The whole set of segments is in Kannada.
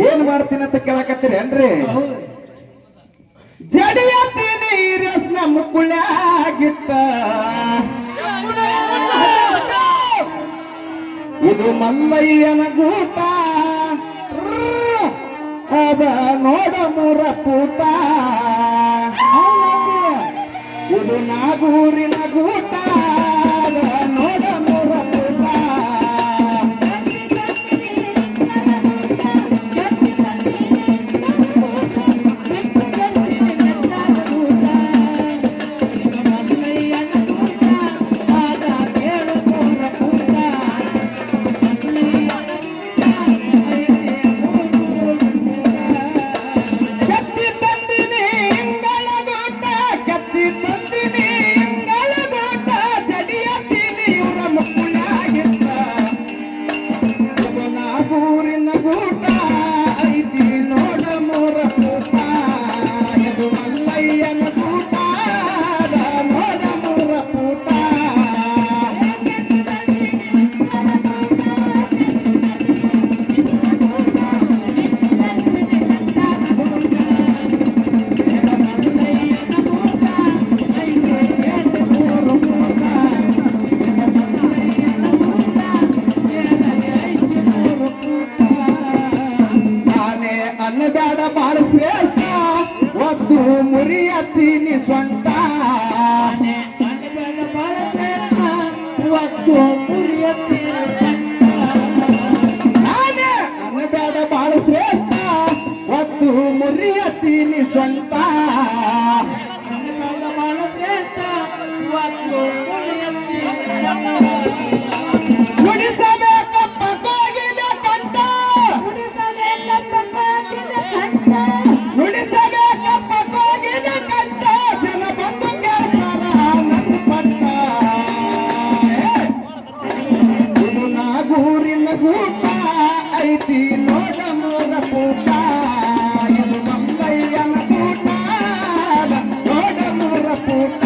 ಏನ್ ಮಾಡ್ತೀನಿ ಅಂತ ಕೇಳಕತ್ತೀರಿ ಏನ್ರಿ? ಜಡಿಯತ್ತೀನಿ ರಸ್ನ ಮುಕ್ಕುಳ್ಯಾಗಿಟ್ಟ ಇದು ಮಲ್ಲಯ್ಯನ ಗೂಟ ಅದ ನೋಡ ಮೂರ ಪೂಟ ಇದು ನಾಗೂರಿನ ಗೂಟ ನೋಡ ಮೂರ ಪೂಟ ಮುರಿಯತ್ತೀನಿ ಸೊಂಟ ನಾನೇ ಅನ್ನಬೇಡ ಬಾಳ ಶ್ರೇಷ್ಠ ಒತ್ತು ಮುರಿಯತ್ತೀನಿ ಸೊಂಟ ಗುಡಿಸಬೇಕಪ್ಪ ಕೋಗಿದ ಕಂಠ ಗುಡಿಸಬೇಕಪ್ಪ ಕೋಗಿದ ಕಂಠ ಜನ ಬಂದು ಕೇಳ್ತಾರ ನನ್ನ ಪಟ್ಟ ಇದು ನಾಗೂರಿನ ಗೂಟ ಐತಿ ನೋಡ ಮೂರ ಪೂಟ ಇದು ಮಂಗಯ್ಯನ ಗೂಟ ನೋಡ ಮೂರ ಪೂಟ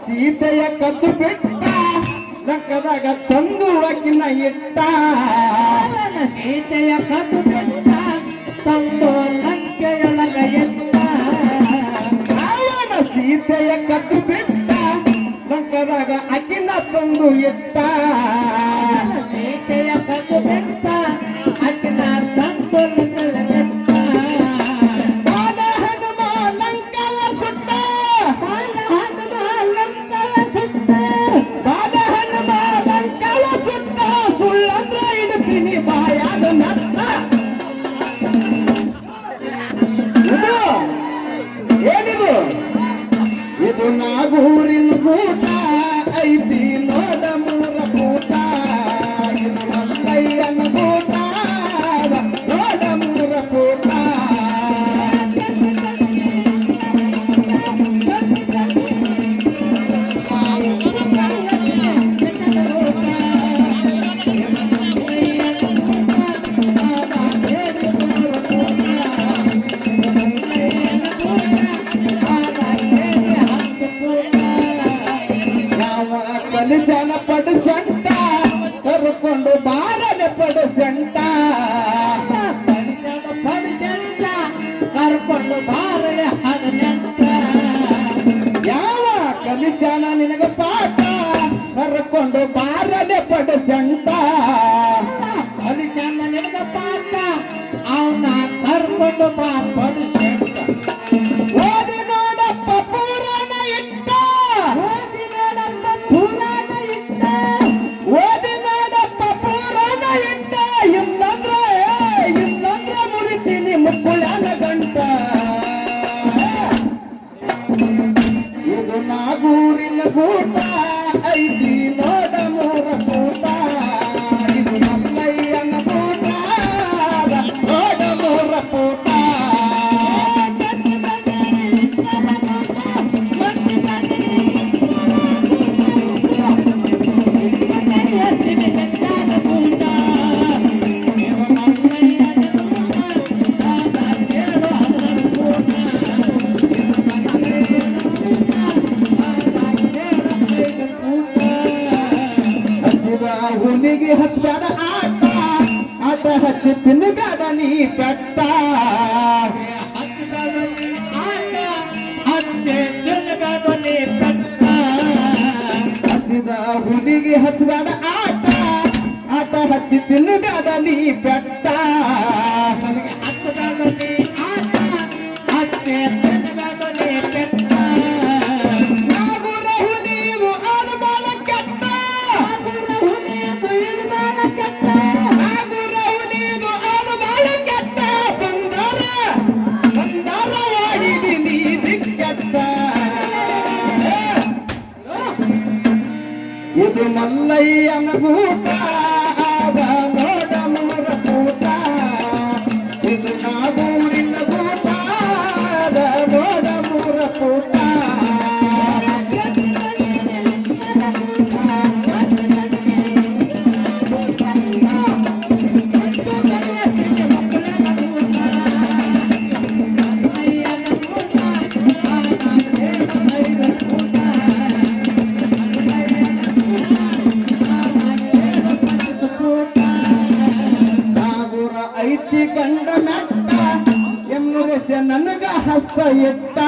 ಸೀತೆಯ ಕದ್ದು ಬಿಟ್ಟ ಲಂಕದಾಗ ತಂದು ಅಕ್ಕಿನ ಇಟ್ಟ ಸೀತೆಯ ಕದ್ದು ಬಿಟ್ಟ ತಂದು ಲಂಕೆಯೊಳಗ ಇಟ್ಟ ರಾವಣ ಸೀತೆಯ ಕದ್ದು ಬಿಟ್ಟ ಲಂಕದಾಗ ಅಕ್ಕಿನ ತಂದು ಇಟ್ಟ ಸೀತೆಯ ಕದ್ದು ಬಿಟ್ಟ ಅಕ್ಕಿನ ತಂದು ಏನಿದು ಇದು ನಾಗೂರಿನ ಗೂಟ ಐತಿ ನೋಡ ಮೂರ ಪೂಟ ಇದು ಮಲ್ಲಯ್ಯನ ಗೂಟ ನೋಡ ಮೂರ ಪೂಟ ಕಲಿಸನ ಪಡಿಸಂಟ ಕರ್ಕೊಂಡು ಬಾರನೆ ಪಡಿಸಂಟ ಕಲಿಸನ ಪಡಿಸಂಟ ಕರ್ಕೊಂಡು ಬಾರನೆ ಹದಿನೆಂಟ ಯಾವ ಕಲಿಸನ ನಿನಗ ಪಾಠ ಕರ್ಕೊಂಡು ಬಾರನೆ ಪಡಿಸಂಟ ಕಲಿಸನ ನಿನಗ ಪಾಠ ಅವನ ಕರ್ಕೊಂಡು ಬಾ ಪಡಿಸಂಟ ಓದಿ ನೋಡಪ್ಪ ಪುರಾಣ ಇಟ್ಟ ಓದಿ ನೋಡಪ್ಪ ಪುರಾಣ ಇಟ್ಟ ಓದಿ ನೋಡಪ್ಪ ಪುರಾಣ ಇಟ್ಟ ಇಲ್ಲಂದ್ರೆ ಮುರಿತೀನಿ ಮುಕ್ಕುಳನ ಗಂಟ ಇದು ನಾ ನಾಗೂರಿನ ಗೂಟ ಐತಿ ನೋಡ ಮೂರ ಕೂಟ ಇದು ಮಲ್ಲಯ್ಯನ ಗೂಟ ನೋಡ ಮೂರ ಕೂಟ ಹುನಿಗೆ ಹಚ್ಚಬೇಡ ಆಟ ಆಟ ಹಚ್ಚಿ ತಿನ್ನಬೇಡ ನೀ ಪೆಟ್ಟ ಹಚ್ಚಿದ ಹುನಿಗೆ ಹಚ್ಚಬೇಡ ಆಟ ಆಟ ಹಚ್ಚಿ ತಿನ್ನಬೇಡ ನೀ ಪೆಟ್ಟ ಇದು ಮಲ್ಲಯ್ಯನ ಗೂಟ ನೋಡ ಮೂರ ಕೂಟ ಇದು ನಾಗೂರಿನ ಗೂಟ ನೋಡ ಮೂರ ಕೂಟ ಐತಿ ಗಂಡ ನಟ್ಟ ಎಮ್ಮುರೇಶ ನನಗ ಹಸ್ತ ಎತ್ತ